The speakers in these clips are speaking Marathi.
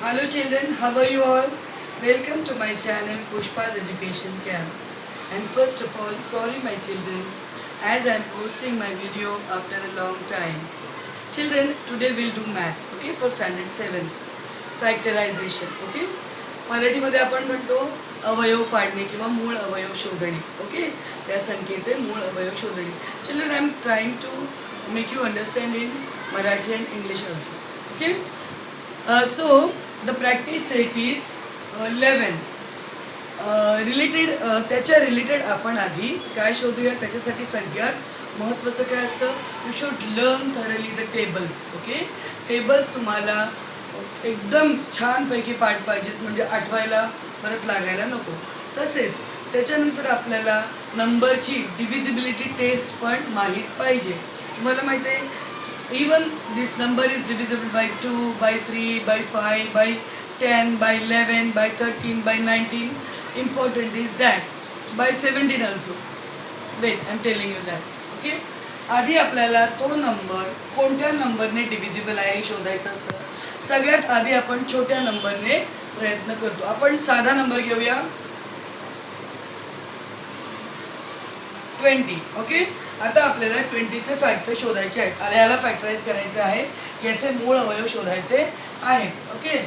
Hello children, how are you all? Welcome to my channel Pushpa's Education Camp. And first of all, sorry my children, as I am posting my video after a long time. Children, today we'll do maths, okay, for standard 7. Factorization, okay. मराठीमध्ये आपण म्हणतो अवयव पाडणे किंवा मूळ अवयव शोधणे, ओके. त्या संख्येचे मूळ अवयव शोधणे. Children, I am trying to make you understand in Marathi and English also, okay. So the practice set is 11. त्याच्या रिलेटेड आपण आधी काय शोधूया. त्याच्यासाठी सगळ्यात महत्त्वाचं काय असतं, you should learn thoroughly the tables, okay. Tables तुम्हाला एकदम छानपैकी पाठ पाहिजेत, म्हणजे आठवायला परत लागायला नको. तसेच त्याच्यानंतर आपल्याला नंबरची डिव्हिजिबिलिटी टेस्ट पण माहीत पाहिजे. तुम्हाला माहीत आहे, even this number is divisible by 2, by 3, by 5, by 10, by 11, by 13, by 19. Important is that by 17 also. Wait, I'm telling you that, okay. आधी आपल्याला तो नंबर कोणत्या नंबरने डिव्हिजिबल आहे हे शोधायचं असतं. सगळ्यात आधी आपण छोट्या नंबरने प्रयत्न करतो. आपण साधा नंबर घेऊया, 20, ओके. आता आपल्याला 20चे फॅक्टर शोधायचे आहेत. याला फॅक्टराईज करायचं आहे, याचे मूळ अवयव शोधायचे आहेत, ओके.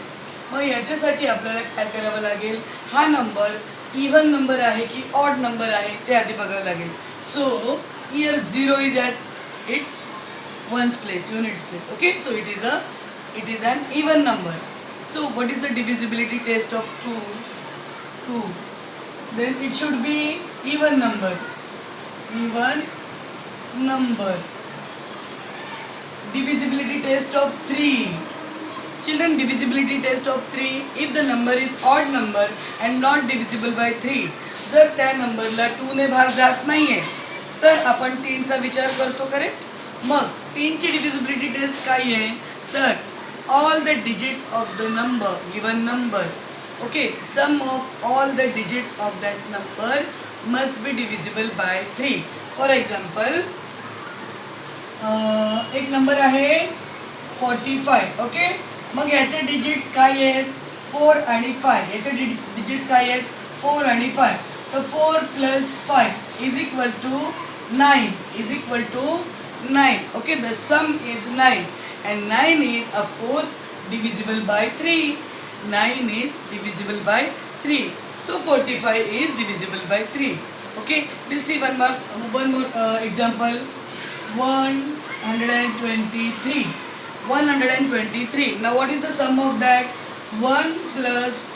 मग याच्यासाठी आपल्याला काय करावं लागेल, हा नंबर इव्हन नंबर आहे की ऑड नंबर आहे ते आधी बघावं लागेल. So here 0 is at its ones place, units place, okay. So it is an even number. So what is the divisibility test of 2? Then it should be even number. Divisibility test of 3. Children, divisibility test of 3. If the number is odd number and not divisible by 3, जर त्या नंबरला 2 ने भाग जात नाहीये तर आपण 3 चा विचार करतो, करेक्ट. मग 3 ची डिव्हिजिबिलिटी टेस्ट काय आहे, तर all the digits of the number, given number, okay, sum of all the digits of that number must be divisible by 3. For example, एक नंबर आहे 45, ओके. मग याचे डिजिट्स काय आहेत, 4 आणि 5. याचे डिजिट्स काय आहेत, 4 आणि 5. तर 4 + 5 is equal to 9, okay. The sum is 9 and 9 is of course divisible by 3. 9 is divisible by 3. So 45 is divisible by 3. Okay, we'll see one more example. 123. 123. Now what is the sum of that? 1 +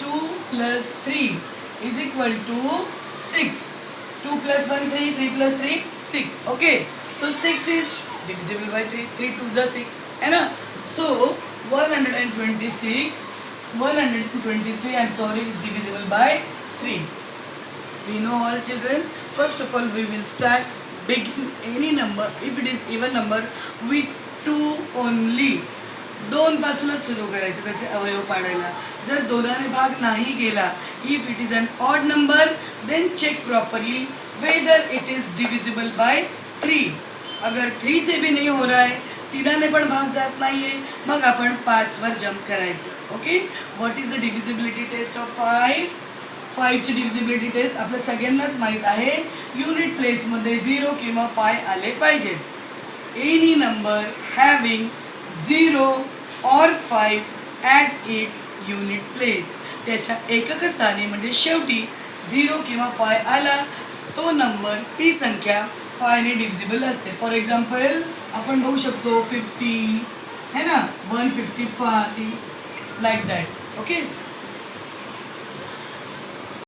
2 + 3 is equal to 6. 2 + 1 3, 3 + 3 6. Okay, so 6 is divisible by 3. 3 2 is 6, है ना. So 123, I'm sorry, is divisible by 3. We know all children. First of all, we will start begin any number if it is even number with 2 only. 2 पासूनच सुरू करायचं त्याचे अवयव पाडायला. जर 2ने भाग नाही गेला, if it is an odd number, then check properly whether it is divisible by 3. अगर 3 से भी नहीं हो रहा है, 3ने पण भाग जात नाहीये, मग आपण 5 वर जंप करायचं, okay. What is the divisibility test of 5? 5 ची डिव्हिजिबिलिटी टेस्ट आपल्या सगळ्यांनाच माहीत आहे, युनिट प्लेसमध्ये 0 किंवा 5 आले पाहिजेत. Any number having 0 or 5 at its unit place, त्याच्या एकक स्थानी म्हणजे शेवटी 0 किंवा 5 आला, तो नंबर, ती संख्या 5 ने डिव्हिजिबल असते. फॉर एक्झाम्पल आपण बघू शकतो 50, है ना, 155, लाईक दॅट, ओके.